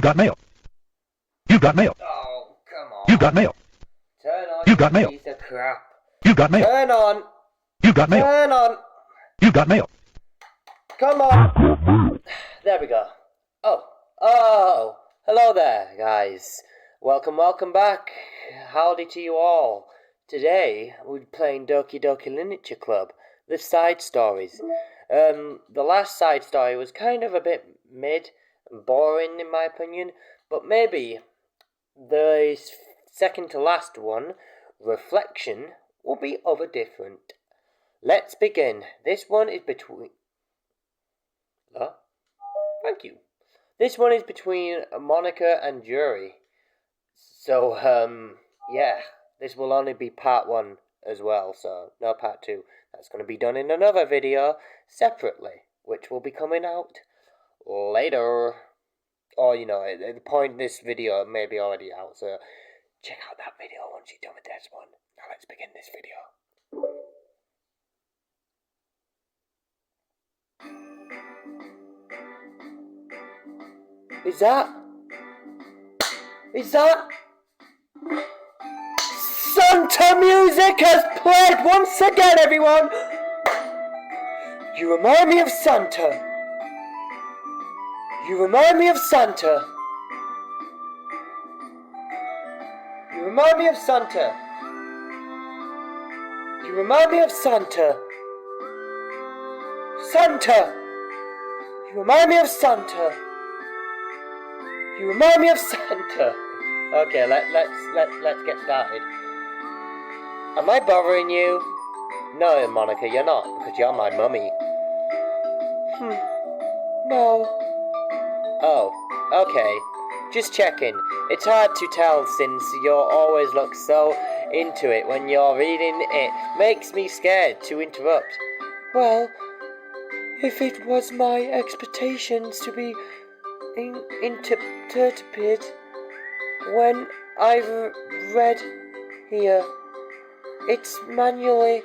got mail. You got mail. Oh, come on. You got mail. Turn on, You got mail. piece of crap. You got mail. Turn on. You got mail. Turn on. You got mail. Come on. There we go. Oh. Hello there, guys. Welcome back. Howdy to you all. Today, we're playing Doki Doki Literature Club, the side stories. The last side story was kind of a bit mid and boring in my opinion, but maybe the second to last one, Reflection, will be of a different. Let's begin. This one is between... Thank you. This one is between Monika and Yuri. So, yeah. This will only be part 1 as well, so no part 2. That's going to be done in another video separately, which will be coming out later. Or, you know, at the point this video may be already out, so check out that video once you're done with this one. Now let's begin this video. Is that Santa music has played once again, everyone! You remind me of Santa. You remind me of Santa. You remind me of Santa. You remind me of Santa. Santa! You remind me of Santa. You remind me of Santa. Okay, let's get started. Am I bothering you? No, Monika, you're not, because you're my mummy. No. Oh, okay. Just checking. It's hard to tell since you always look so into it when you're reading it. Makes me scared to interrupt. Well, if it was my expectations to be interpreted when I've read here, it's mainly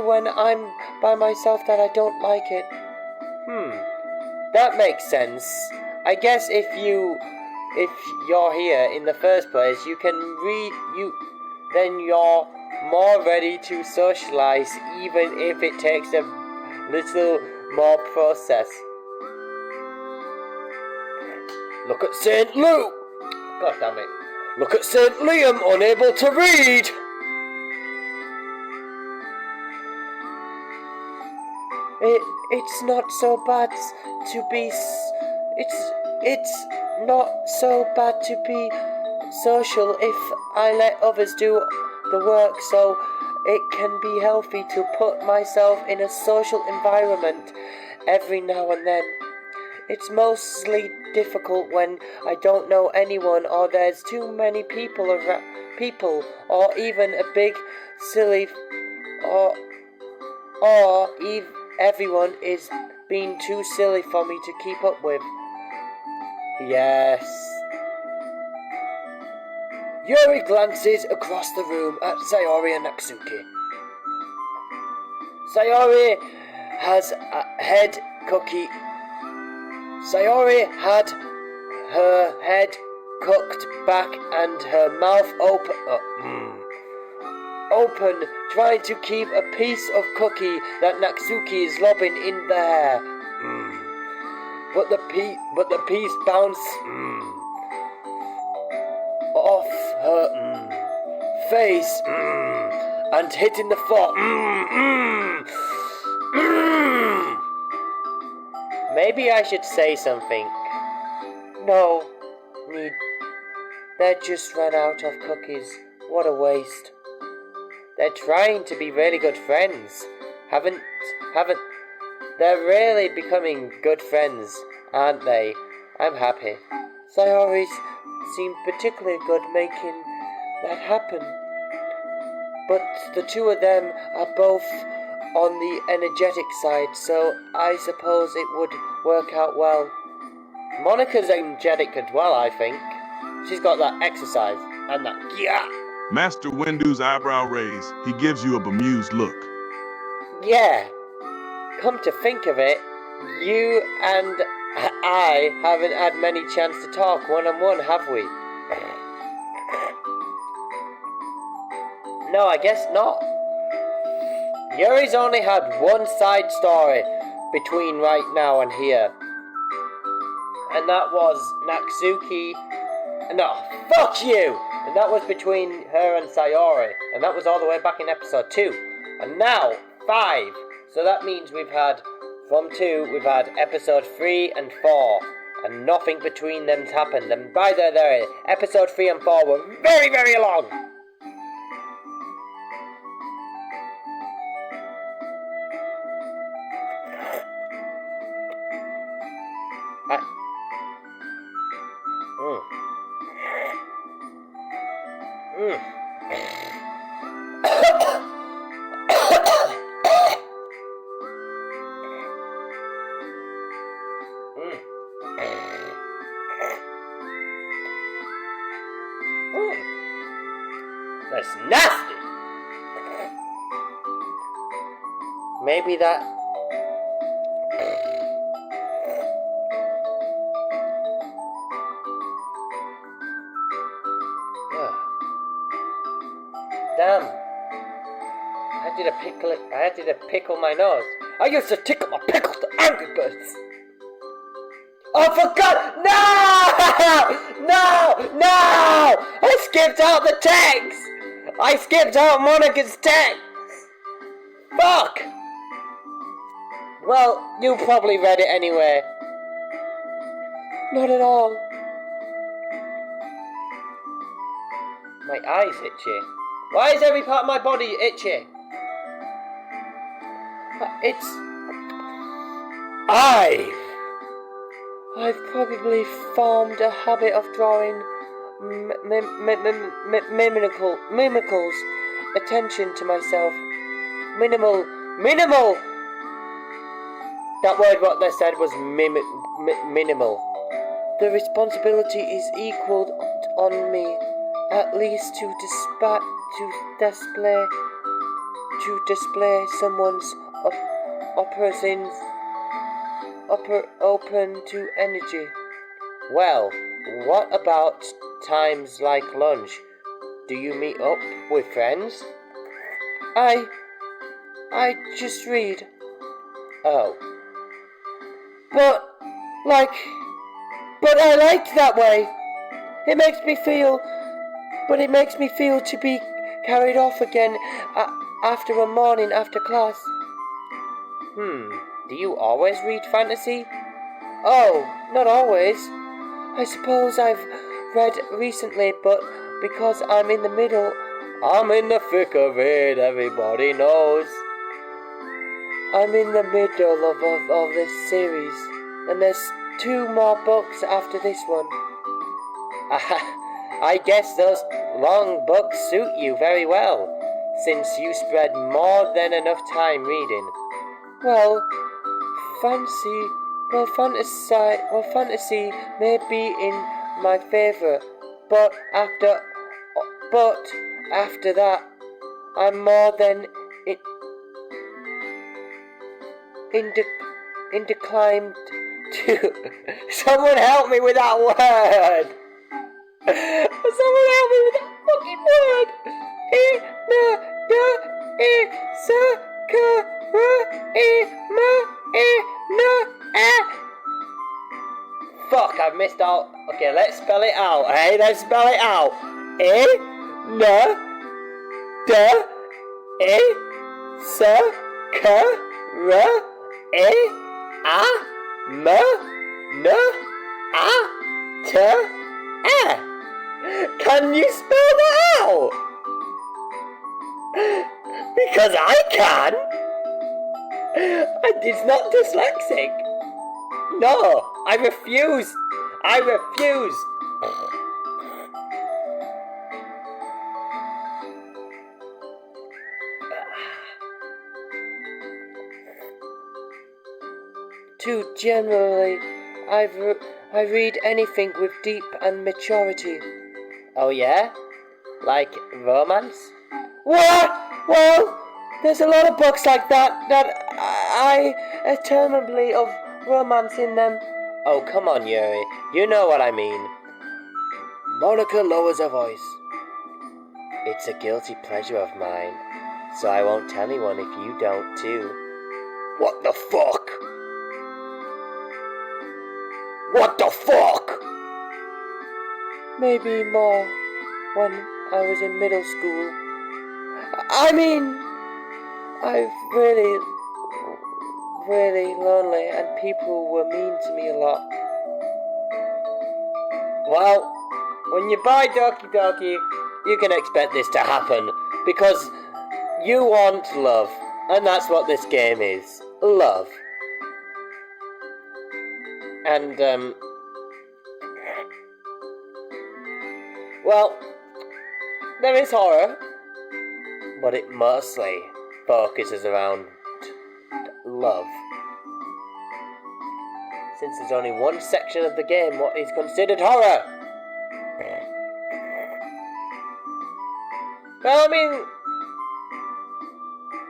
when I'm by myself that I don't like it. That makes sense. I guess if you're here in the first place, you can then you're more ready to socialize, even if it takes a little more process. Look at St. Luke! God damn it. Look at St. Liam, unable to read! It's not so bad to be... It's not so bad to be social if I let others do the work, so it can be healthy to put myself in a social environment every now and then. It's mostly difficult when I don't know anyone or there's too many people or even a big silly or everyone is being too silly for me to keep up with. Yes. Yuri glances across the room at Sayori and Natsuki. Sayori had her head cocked back and her mouth open, trying to keep a piece of cookie that Natsuki is lobbing in there. But the piece bounced off her face and hitting the floor. Maybe I should say something. No need. They just ran out of cookies. What a waste. They're trying to be really good friends. They're really becoming good friends, aren't they? I'm happy. Sayori seemed particularly good making that happen. But the two of them are both on the energetic side, so I suppose it would work out well. Monika's energetic as well, I think. She's got that exercise and that yeah. Master Windu's eyebrow raise. He gives you a bemused look. Yeah. Come to think of it, you and I haven't had many chance to talk one-on-one, have we? No, I guess not. Yuri's only had one side story between right now and here. And that was Natsuki. No, fuck you! And that was between her and Sayori. And that was all the way back in episode 2. And now, 5. So that means we've had, from 2, we've had episode 3 and 4. And nothing between them's happened. And by the way, episode 3 and 4 were very, very long. That's nasty. Maybe that. Damn. I had to pickle my nose. I used to tickle my pickles to Angry Birds. Oh, for God! No! No! No! I skipped out the text! I skipped out Monika's text! Fuck! Well, you probably read it anyway. Not at all. My eye's itchy. Why is every part of my body itchy? I've probably formed a habit of drawing mimicals attention to myself. Minimal. That word what they said was minimal. The responsibility is equal on me, at least to display someone's open to energy. Well, what about times like lunch? Do you meet up with friends? I just read. Oh. But I like that way. It makes me feel to be carried off again after a morning after class. Do you always read fantasy? Oh, not always. I suppose I've read recently, but because I'm in the thick of it, everybody knows. I'm in the middle of this series, and there's 2 more books after this one. I guess those long books suit you very well, since you spread more than enough time reading. Well, fantasy may be in my favor, but after that, I'm more than inclined to. Someone help me with that word. Someone help me with that fucking word. Fuck, I've missed out. Okay, let's spell it out. Hey, let's spell it out. Can you spell that out? Because I can. And it's not dyslexic. No, I refuse. Too generally, I read anything with deep and maturity. Oh yeah? Like romance? What? Well, there's a lot of books like that I interminably of romance in them. Oh, come on, Yuri. You know what I mean. Monika lowers her voice. It's a guilty pleasure of mine, so I won't tell anyone if you don't too. What the fuck? What the fuck? Maybe more when I was in middle school. I mean, I've really lonely and people were mean to me a lot. Well, when you buy Doki Doki, you can expect this to happen because you want love, and that's what this game is. Love. And, well, there is horror, but it mostly focuses around love. Since there's only one section of the game what is considered horror. Well, I mean,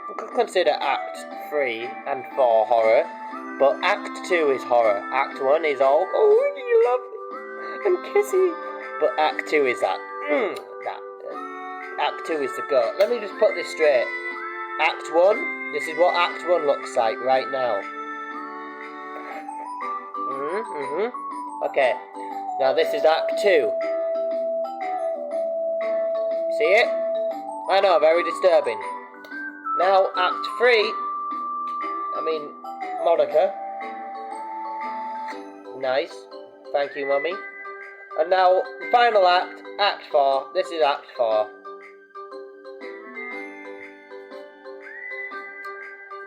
you could consider Act 3 and 4 horror, but Act 2 is horror. Act 1 is all, oh, you lovely and kissy, but Act 2 is that. Act 2 is the goat. Let me just put this straight. Act 1, this is what Act 1 looks like right now. Okay, now this is Act 2. See it? I know, very disturbing. Now, Act 3, Monika. Nice. Thank you, Mummy. And now, the final act, Act 4. This is Act 4.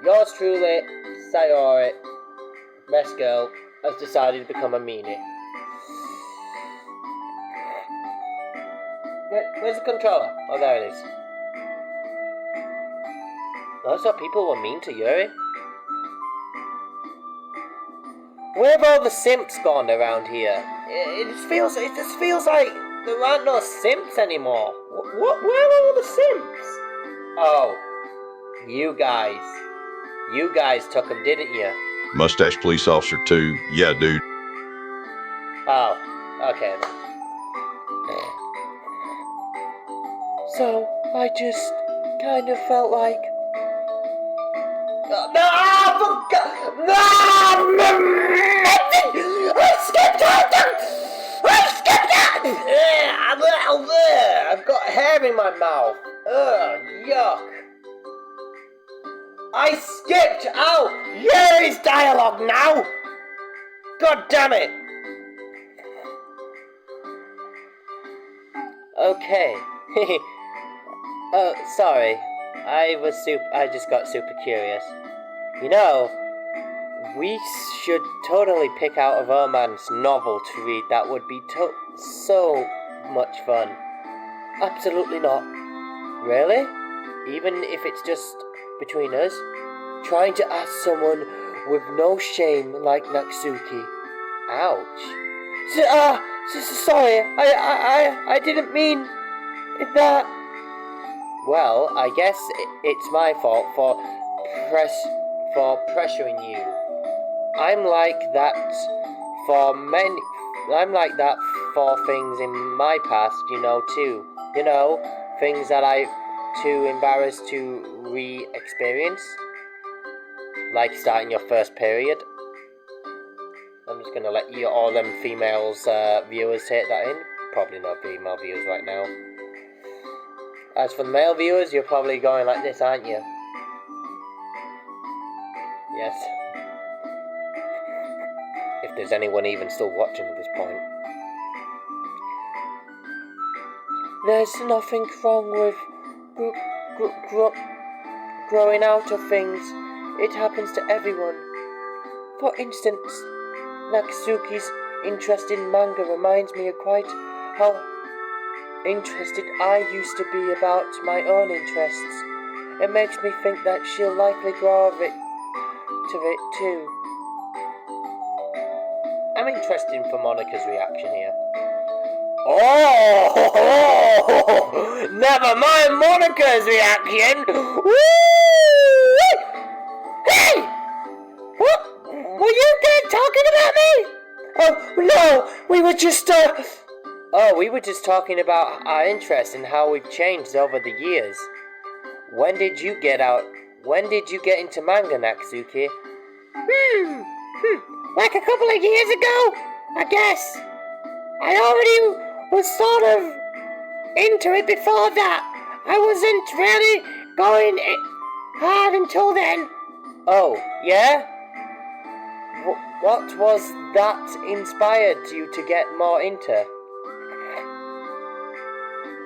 Yours truly, Sayori, best girl, has decided to become a meanie. Where's the controller? Oh, there it is. I thought people were mean to Yuri. Where have all the simps gone around here? It just feels like there aren't no simps anymore. Where are all the simps? Oh, you guys took them, didn't you? Mustache police officer too. Yeah, dude. Oh, okay then. So, I just kind of felt like... No! I skipped out! I've got hair in my mouth. Ugh, yuck. I skipped out Yuri's dialogue now! God damn it! Okay. Oh, sorry. I just got super curious. You know, we should totally pick out a romance novel to read that would be so much fun. Absolutely not. Really? Even if it's just between us? Trying to ask someone with no shame like Natsuki. Ouch. Sorry, I didn't mean that. Well, I guess it's my fault for pressuring you. I'm like that for things in my past, too. Things that I'm too embarrassed to re-experience. Like starting your first period. I'm just gonna let you, all them females, viewers take that in. Probably not female viewers right now. As for the male viewers, you're probably going like this, aren't you? Yes. If there's anyone even still watching at this point. There's nothing wrong with growing out of things. It happens to everyone. For instance, Natsuki's interest in manga reminds me of quite how interested I used to be about my own interests. It makes me think that she'll likely grow to it too. I'm interested for Monika's reaction here. Oh! Never mind Monika's reaction! Woo! Hey! What? Were you talking about me? Oh, no! We were just, Oh, we were just talking about our interests and how we've changed over the years. When did you get into manga, Natsuki? Like a couple of years ago, I guess. I already was sort of into it before that. I wasn't really going hard until then. Oh, yeah? What was that inspired you to get more into?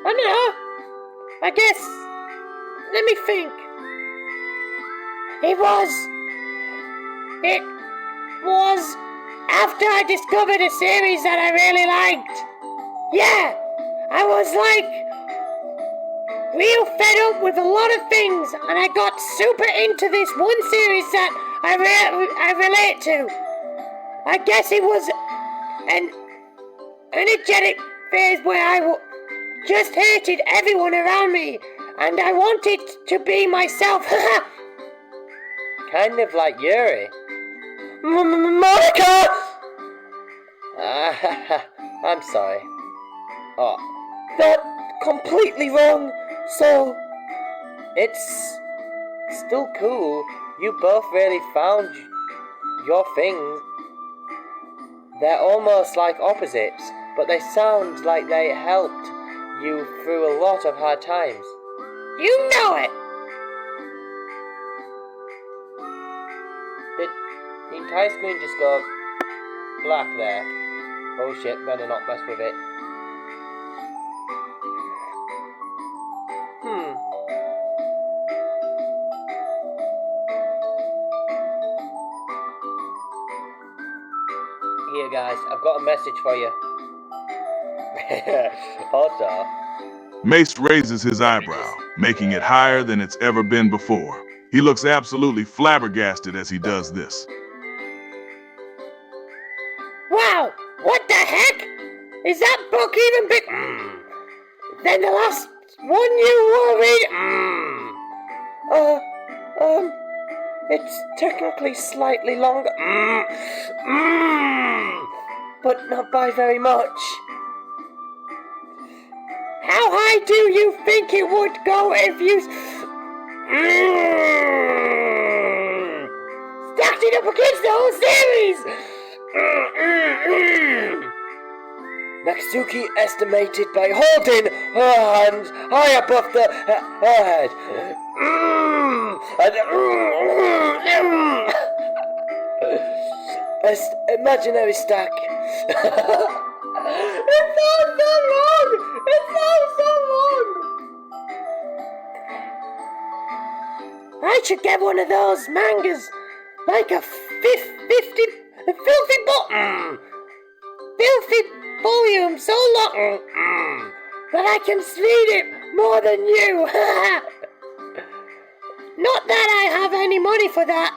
I don't know. I guess. Let me think. It was after I discovered a series that I really liked. Yeah, I was like real fed up with a lot of things, and I got super into this one series that I relate to. I guess it was an energetic phase where I just hated everyone around me, and I wanted to be myself. Kind of like Yuri. Monika! I'm sorry. Oh, that's completely wrong. So, it's still cool. You both really found your things. They're almost like opposites, but they sound like they helped you through a lot of hard times. You know it! Did the entire screen just go black there? Oh shit, better not mess with it. Here guys, I've got a message for you. Also, Mace raises his eyebrow, making it higher than it's ever been before. He looks absolutely flabbergasted as he does this. wow! What the heck? Is that book even big? Then the last one you were reading? It's technically slightly longer. But not by very much. How high do you think it would go if you stacked it up against the whole series? Natsuki estimated by holding her hands high above her head. Imaginary stack. It sounds so long! It sounds so long! I should get one of those mangas, like a 50 filthy volume so long that I can read it more than you. Not that I have any money for that.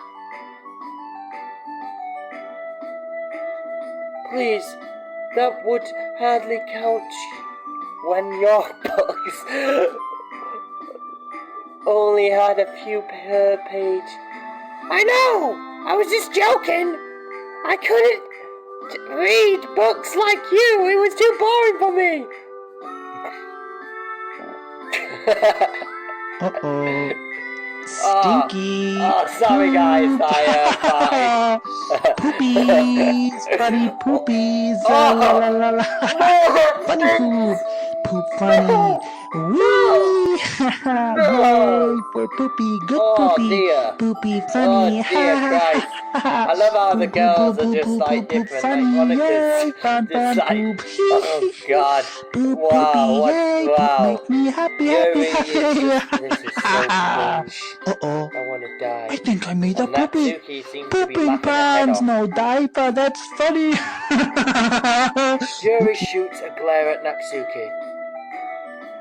Please, that would hardly count when your books only had a few per page. I know! I was just joking. I couldn't read books like you. It was too boring for me. Uh-oh. Stinky. Sorry guys, I Poopies, funny poopies, la la la la. Funny poop, poop funny. Wee! Yay for poopy, good poopy, dear. poopy funny. Oh dear Christ. I love how the girls are just like different, like Monika's just like, oh god. Wow, wow. Make me happy, Yuri happy, is happy. just, this is so cringe. Uh-oh. I wanna die. I think I made a And poopy. Natsuki seems to be Pooping laughing her head pants, off. no diaper, that's funny. Yuri shoots a glare at Natsuki.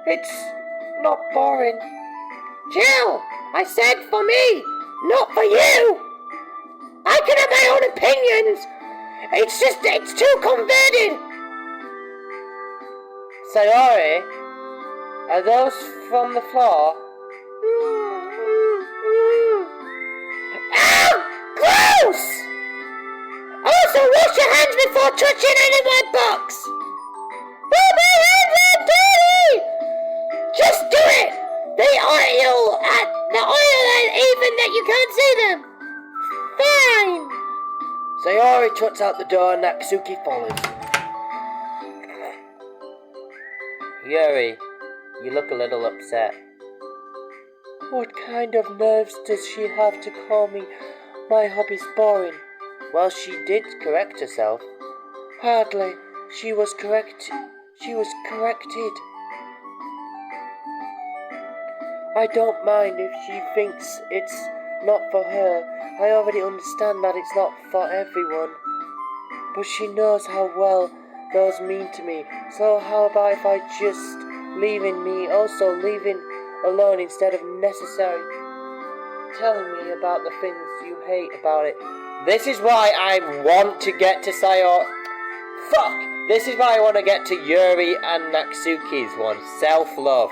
It's not boring. Jill, I said for me, not for you. I can have my own opinions. It's too converted. Sayori, are those from the floor? Oh, gross! Also, Also, wash your hands before touching any of my books. But my hands are dirty! Just do it! The oil and even that you can't see them. Fine. Sayori trots out the door and Natsuki follows. Yuri, you look a little upset. What kind of nerves does she have to call me my hobby's boring? Well, she did correct herself. Hardly. She was corrected. I don't mind if she thinks it's not for her. I already understand that it's not for everyone. But she knows how well those mean to me. So how about if I just leaving alone instead of necessary? Telling me about the things you hate about it. This is why I want to get to This is why I want to get to Yuri and Natsuki's one, self-love.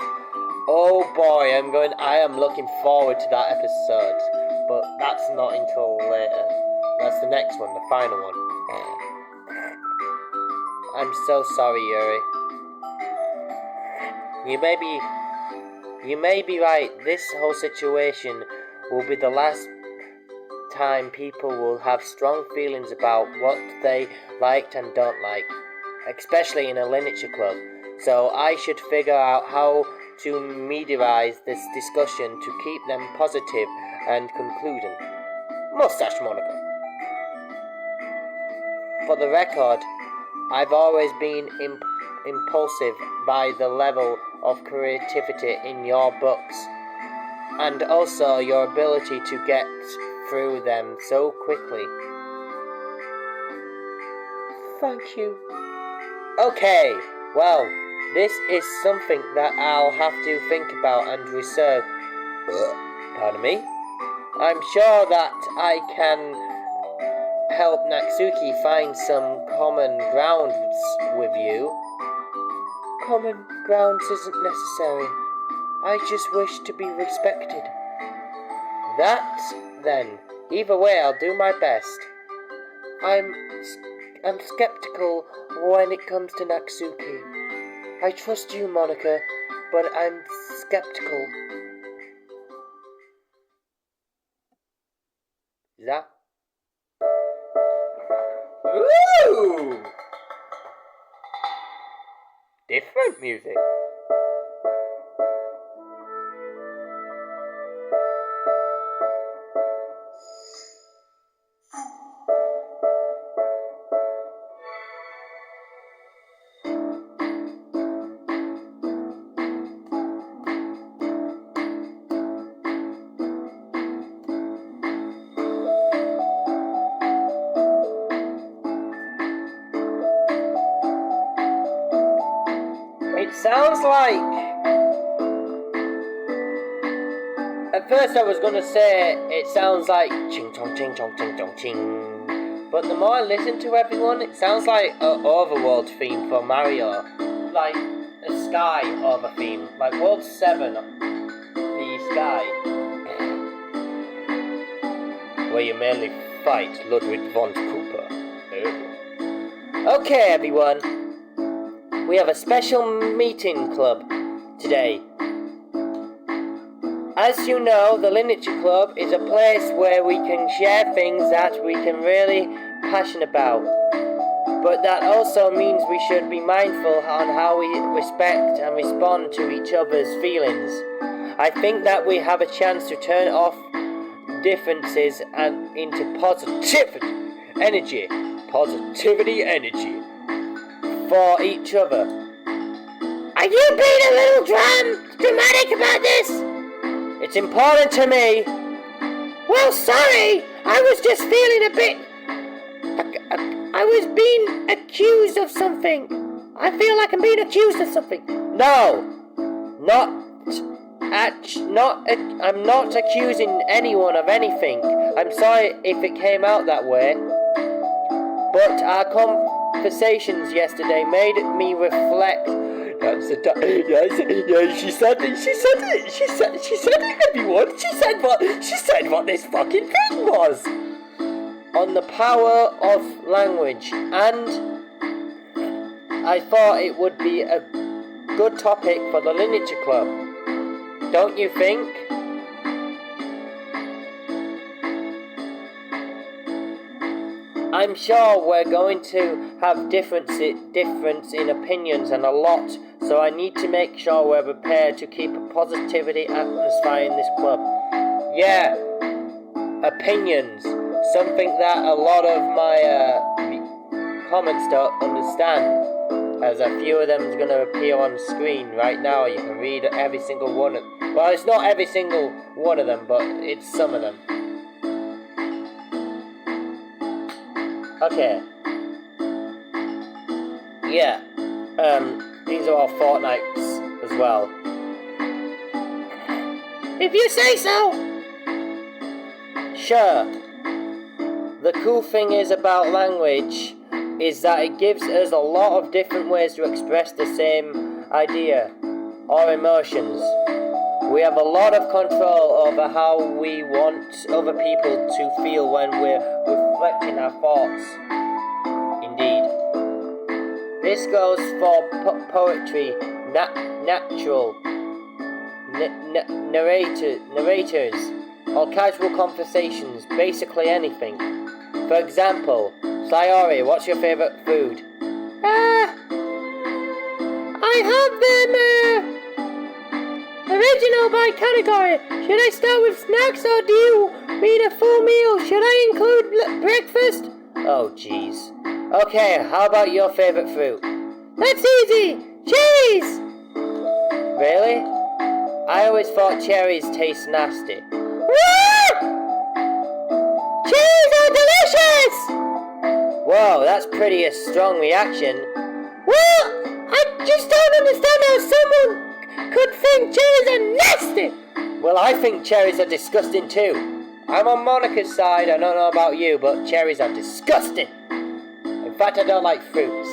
Oh boy, I am looking forward to that episode. But that's not until later. That's the next one, the final one. I'm so sorry, Yuri. You may be right. This whole situation will be the last time people will have strong feelings about what they liked and don't like, especially in a literature club. So I should figure out how to mediarize this discussion to keep them positive and concluding. Mustache Monika. For the record, I've always been impulsive by the level of creativity in your books, and also your ability to get through them so quickly. Thank you. Okay, well, this is something that I'll have to think about and research. Pardon me. I'm sure that I can help Natsuki find some common grounds with you. Common grounds isn't necessary. I just wish to be respected. That, then. Either way, I'll do my best. I'm skeptical when it comes to Natsuki. I trust you, Monika, but I'm skeptical. That? Ooh! Different music. It sounds like... At first I was gonna say it sounds like ching chong ching chong ching chong ching. But the more I listen to everyone, it sounds like an overworld theme for Mario. Like a sky over theme. Like World 7, the sky. Where you mainly fight Ludwig von Cooper. Oh. Okay everyone. We have a special meeting club today. As you know, the Literature Club is a place where we can share things that we can really passionate about. But that also means we should be mindful on how we respect and respond to each other's feelings. I think that we have a chance to turn off differences and into positivity energy for each other. Are you being a little dramatic about this? It's important to me. Well, sorry, I was just feeling a bit... I was being accused of something. I feel like I'm being accused of something. No, I'm not accusing anyone of anything. I'm sorry if it came out that way. But our conversations yesterday made me reflect. Yes, she said it, everyone. She said what this fucking thing was. on the power of language, and I thought it would be a good topic for the Literature Club. Don't you think? I'm sure we're going to have difference in opinions and a lot, so I need to make sure we're prepared to keep a positivity atmosphere in this club. Yeah, opinions, something that a lot of my comments don't understand, as a few of them is going to appear on the screen right now. You can read every single one of them. Well, it's not every single one of them, but it's some of them. Okay. Yeah. These are all fortnights as well. If you say so! Sure. The cool thing is about language is that it gives us a lot of different ways to express the same idea or emotions. We have a lot of control over how we want other people to feel when we're reflecting our thoughts. Indeed. This goes for poetry, natural narrators, or casual conversations, basically anything. For example, Sayori, what's your favourite food? I have them, original by category. Should I start with snacks or do you mean a full meal? Should I include breakfast? Oh jeez. Okay, how about your favourite fruit? That's easy! Cherries! Really? I always thought cherries taste nasty. What? Cherries are delicious! Whoa, that's pretty a strong reaction. Well, I just don't understand how someone could think cherries are nasty! Well, I think cherries are disgusting too. I'm on Monika's side, I don't know about you, but cherries are disgusting! In fact, I don't like fruits.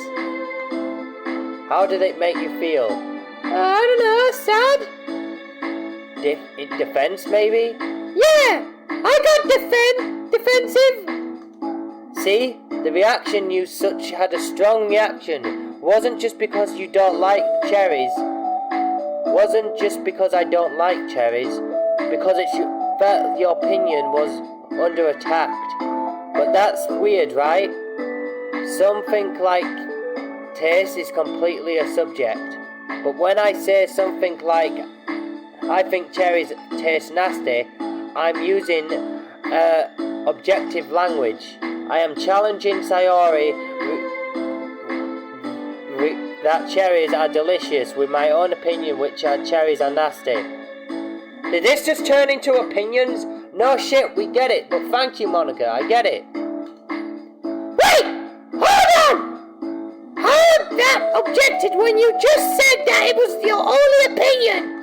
How did it make you feel? I don't know, sad? Defense, maybe? Yeah! I got defensive! See? The reaction you such had a strong reaction. Wasn't just because you don't like the cherries. Wasn't just because I don't like cherries. Because felt your opinion was under attack. But that's weird, right? Something like taste is completely a subject. But when I say something like I think cherries taste nasty, I'm using objective language. I am challenging Sayori that cherries are delicious with my own opinion, which are cherries are nasty. Did this just turn into opinions? No shit, we get it, but thank you, Monika, I get it. Wait! Hold on! How that objected when you just said that it was your only opinion?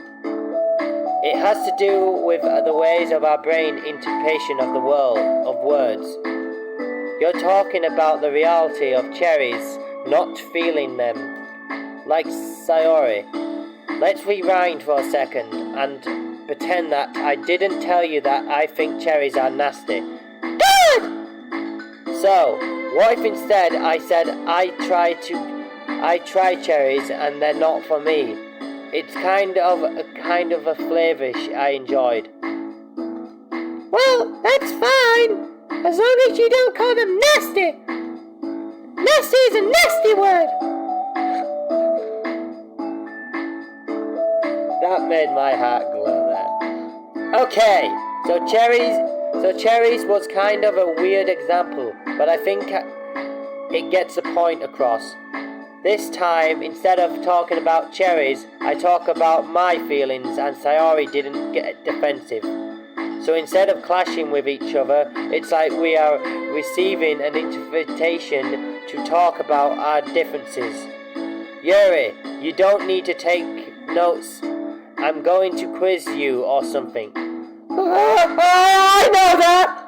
It has to do with the ways of our brain interpretation of the world, of words. You're talking about the reality of cherries, not feeling them. Like Sayori. Let's rewind for a second and pretend that I didn't tell you that I think cherries are nasty. Good! So, what if instead I said I try cherries and they're not for me? It's kind of a flavour I enjoyed. Well, that's fine, as long as you don't call them nasty. Nasty is a nasty word. That made my heart glow there. Okay, so cherries was kind of a weird example, but I think it gets the point across. This time, instead of talking about cherries, I talk about my feelings, and Sayori didn't get defensive. So instead of clashing with each other, it's like we are receiving an invitation to talk about our differences. Yuri, you don't need to take notes. I'm going to quiz you or something. I know that!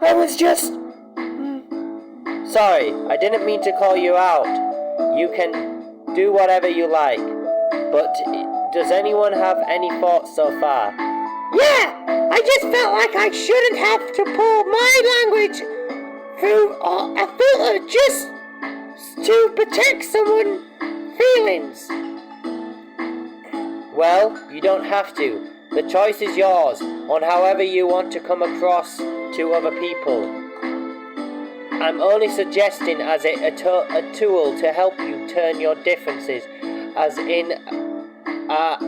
I was just... Sorry, I didn't mean to call you out. You can do whatever you like. But does anyone have any thoughts so far? Yeah! I just felt like I shouldn't have to pull my language through a filter just to protect someone's feelings. Well, you don't have to. The choice is yours on however you want to come across to other people. I'm only suggesting as a tool to help you turn your differences as in a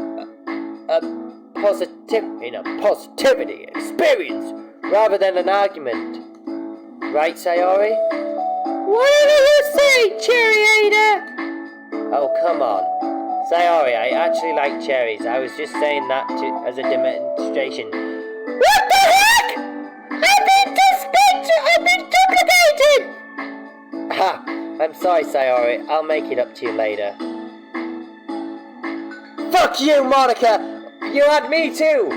positivity experience rather than an argument. Right, Sayori? Whatever you say, Cherry-ator! Oh, come on. Sayori, I actually like cherries. I was just saying that as a demonstration. What the heck? I've been duplicated! Ha! I'm sorry, Sayori. I'll make it up to you later. Fuck you, Monika! You had me too!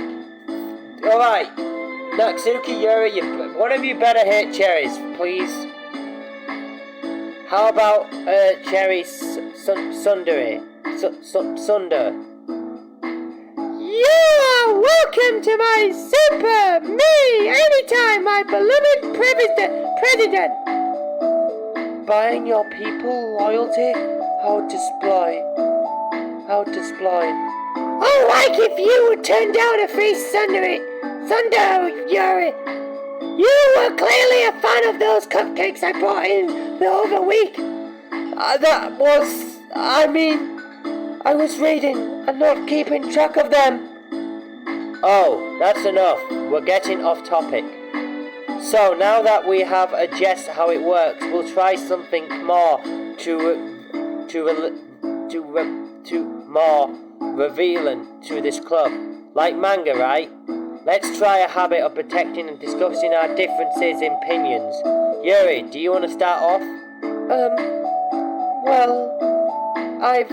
Alright. Natsuki, Yuri, one of you better hit cherries, please. How about cherry sundere? Sunder. You are welcome to my super me anytime, my beloved president. Buying your people loyalty? How display? Oh, like if you would turn down a free Sunder, Yuri. You were clearly a fan of those cupcakes I brought in the other week. I was reading and not keeping track of them. Oh, that's enough. We're getting off topic. So now that we have addressed how it works, we'll try something more more revealing to this club. Like manga, right? Let's try a habit of protecting and discussing our differences in opinions. Yuri, do you want to start off? Well, I'd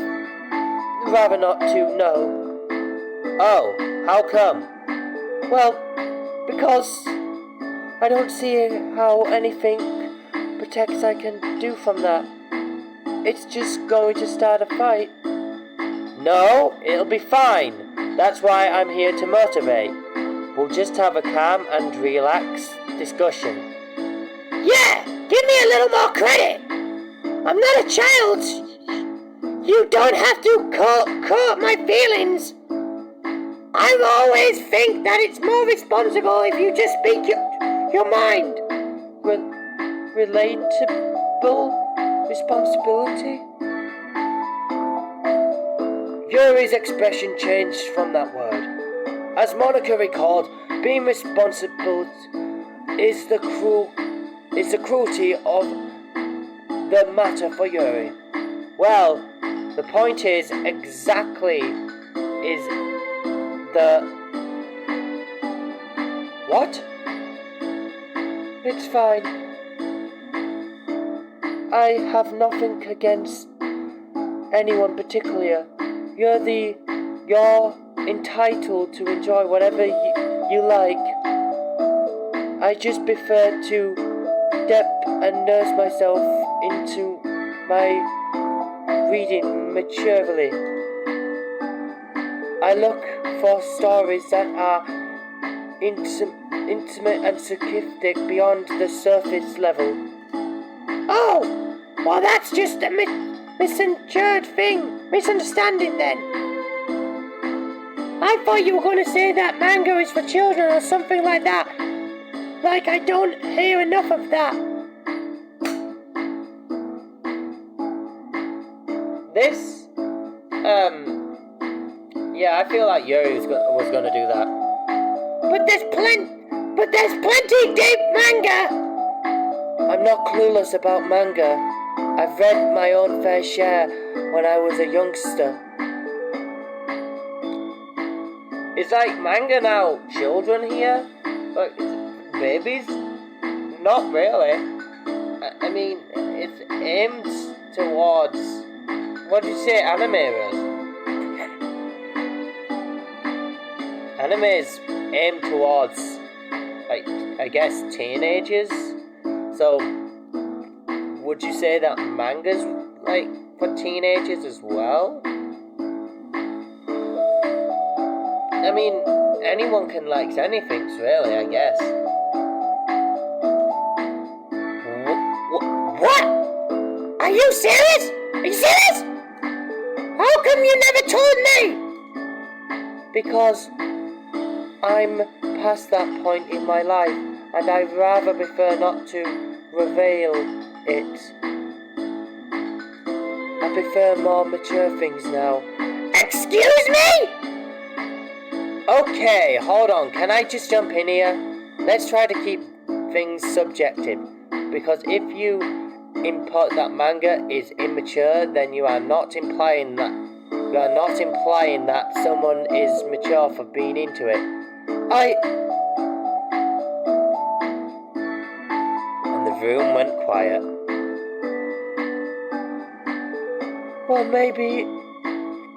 rather not to know. Oh, how come? Well, because I don't see how anything protects I can do from that. It's just going to start a fight. No, it'll be fine. That's why I'm here to motivate. We'll just have a calm and relaxed discussion. Yeah, give me a little more credit. I'm not a child. You don't have to court my feelings. I always think that it's more responsible if you just speak your mind. Relatable responsibility? Yuri's expression changed from that word. As Monika recalled, being responsible is the cruelty of the matter for Yuri. Well, the point is what? It's fine. I have nothing against anyone particular. You're entitled to enjoy whatever you like. I just prefer to dip and nurse myself into my reading maturely. I look for stories that are intimate and scientific beyond the surface level. Oh, well that's just a misunderstanding then. I thought you were going to say that manga is for children or something like that. Like I don't hear enough of that. This, yeah, I feel like Yuri was going to do that. But there's plenty deep manga. I'm not clueless about manga. I've read my own fair share when I was a youngster. Is like manga now children here? Like babies? Not really. I mean, it's aimed towards, what did you say, animators? Anime is aimed towards, like, I guess teenagers. So, would you say that manga's like for teenagers as well? I mean, anyone can like anything, really, I guess. What? Are you serious? Are you serious? How come you never told me? Because I'm past that point in my life, and I'd rather prefer not to reveal it. I prefer more mature things now. Excuse me? Okay, hold on. Can I just jump in here? Let's try to keep things subjective. Because if you import that manga is immature, then you are not implying that someone is mature for being into it. And the room went quiet. Well, maybe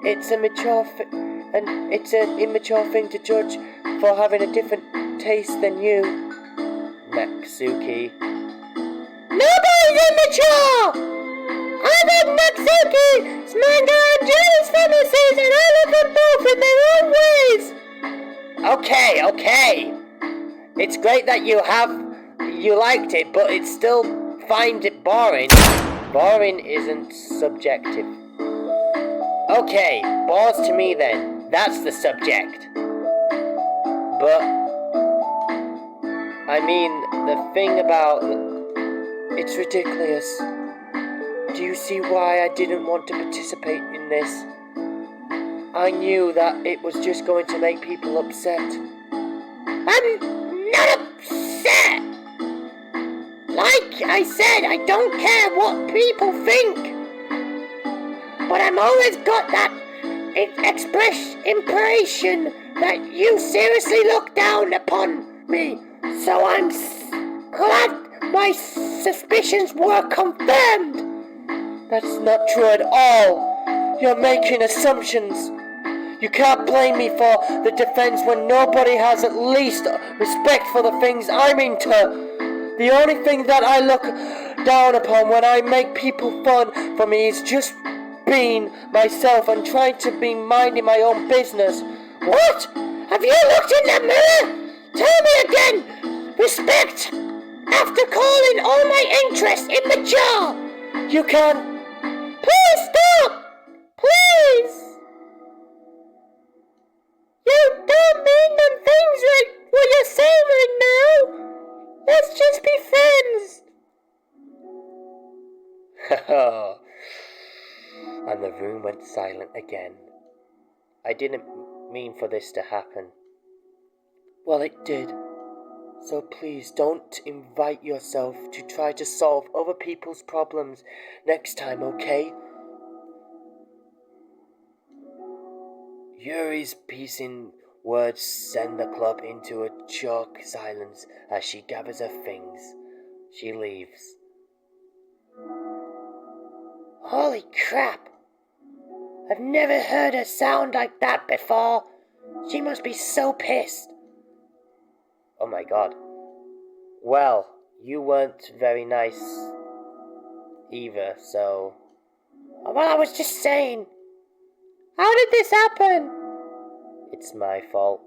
it's an immature thing to judge for having a different taste than you, Natsuki. Nobody's immature! I read Natsuki's manga and Yuri's fantasies, and I love them both in their own ways. Okay. It's great that you liked it, but it still finds it boring. Boring isn't subjective. Okay, bores to me then. That's the subject. But I mean, the thing about it's ridiculous. Do you see why I didn't want to participate in this? I knew that it was just going to make people upset. I'm not upset! Like I said, I don't care what people think. But I'm always got that impression that you seriously look down upon me. So I'm glad my suspicions were confirmed. That's not true at all. You're making assumptions. You can't blame me for the defense when nobody has at least respect for the things I'm into. The only thing that I look down upon when I make people fun for me is just being myself and trying to be minding my own business. What? Have you looked in the mirror? Tell me again. Respect after calling all my interests immature. You can. Please stop. Please. You don't mean them things right what you're saying right now. Let's just be friends. Haha. And the room went silent again. I didn't mean for this to happen. Well, it did. So please don't invite yourself to try to solve other people's problems next time, okay? Yuri's piecing words send the club into a shock silence as she gathers her things. She leaves. Holy crap! I've never heard her sound like that before. She must be so pissed. Oh my god. Well, you weren't very nice either, so... Well, I was just saying. How did this happen? It's my fault.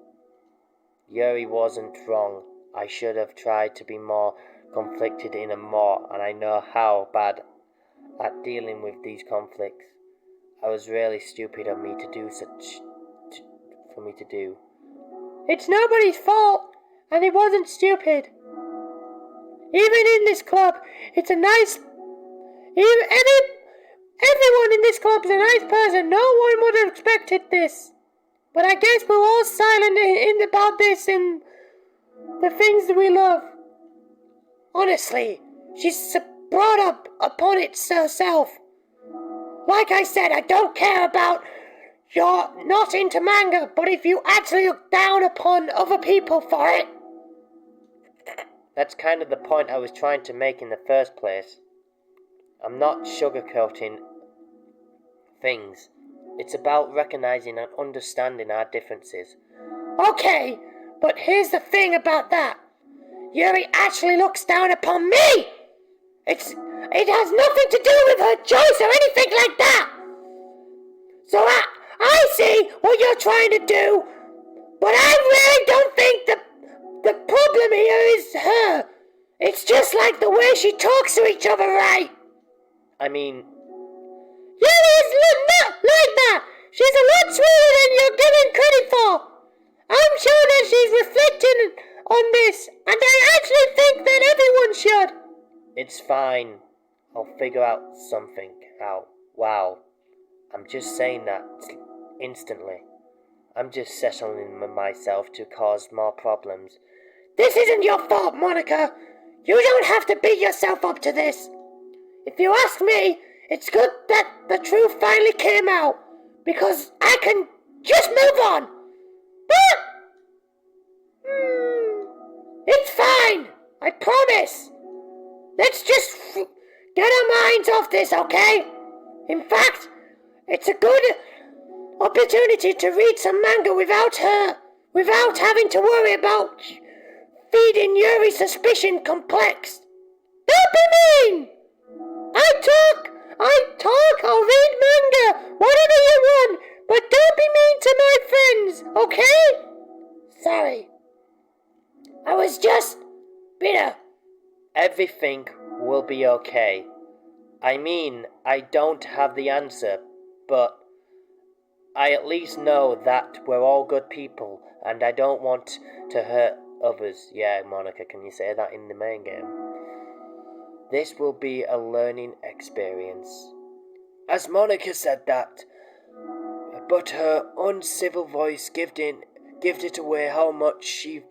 Yuri wasn't wrong. I should have tried to be more conflicted in a more, and I know how bad at dealing with these conflicts. I was really stupid of me to do for me to do. It's nobody's fault, and it wasn't stupid. Even in this club, it's a nice... Everyone in this club is a nice person. No one would have expected this. But I guess we're all silent about this and the things that we love. Honestly, she's brought up upon it herself. Like I said, I don't care about you're not into manga, but if you actually look down upon other people for it... That's kind of the point I was trying to make in the first place. I'm not sugarcoating things. It's about recognizing and understanding our differences. Okay, but here's the thing about that. Yuri actually looks down upon me! It has nothing to do with her choice or anything like that! So I see what you're trying to do, but I really don't think the problem here is her. It's just like the way she talks to each other, right? I mean, Yuri is not like that. She's a lot sweeter than you're giving credit for. I'm sure that she's reflecting on this, and I actually think that everyone should. It's fine. I'll figure out something out. Wow. I'm just saying that instantly. I'm just settling myself to cause more problems. This isn't your fault, Monika. You don't have to beat yourself up to this. If you ask me, it's good that the truth finally came out, because I can just move on. But it's fine. I promise. Let's just get our minds off this, okay? In fact, it's a good opportunity to read some manga without having to worry about feeding Yuri suspicion complex. Don't be mean! I talk, I'll read manga, whatever you want, but don't be mean to my friends, okay? Sorry. I was just bitter. Everything will be okay. I mean, I don't have the answer, but I at least know that we're all good people, and I don't want to hurt others. Yeah, Monika, can you say that in the main game? This will be a learning experience. As Monika said that, but her uncivil voice gave it away how much she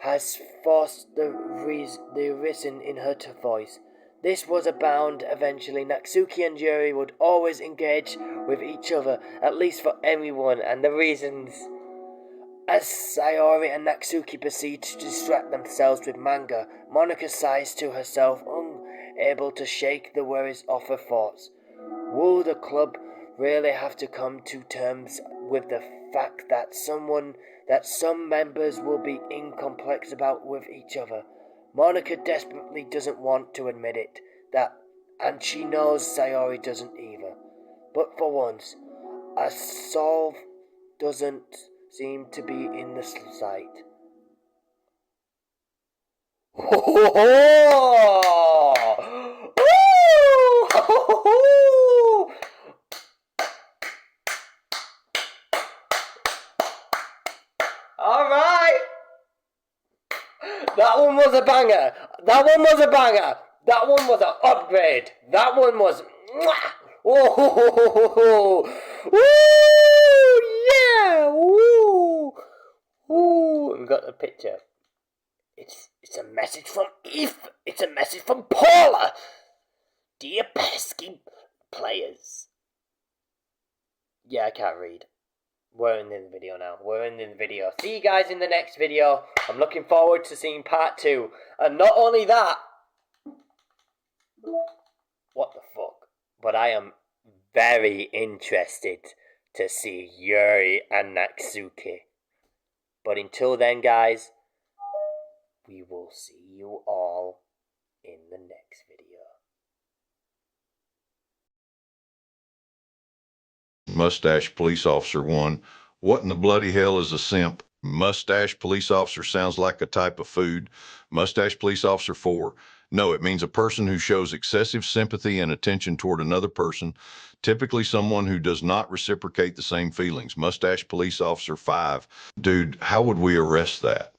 has forced the reason in her voice. This was bound eventually. Natsuki and Yuri would always engage with each other, at least for everyone, and the reasons. As Sayori and Natsuki proceed to distract themselves with manga, Monika sighs to herself, unable to shake the worries off her thoughts. Will the club really have to come to terms with the fact that some members will be incomplex about with each other? Monika desperately doesn't want to admit it, and she knows Sayori doesn't either. But for once, a solve doesn't seem to be in the sight. Alright! That one was a banger! That one was a banger! That one was an upgrade! That one was... Oh, woo, yeah, woo, woo. We've got the picture. It's a message from Eve. It's a message from Paula. Dear pesky players. Yeah, I can't read. We're in the video now. We're in the video. See you guys in the next video. I'm looking forward to seeing part 2. And not only that. What the fuck? But I am very interested to see Yuri and Natsuki. But until then, guys, we will see you all in the next video. Mustache Police Officer 1. What in the bloody hell is a simp? Mustache Police Officer sounds like a type of food. Mustache Police Officer 4. No, it means a person who shows excessive sympathy and attention toward another person, typically someone who does not reciprocate the same feelings. Mustache Police Officer 5. Dude, how would we arrest that?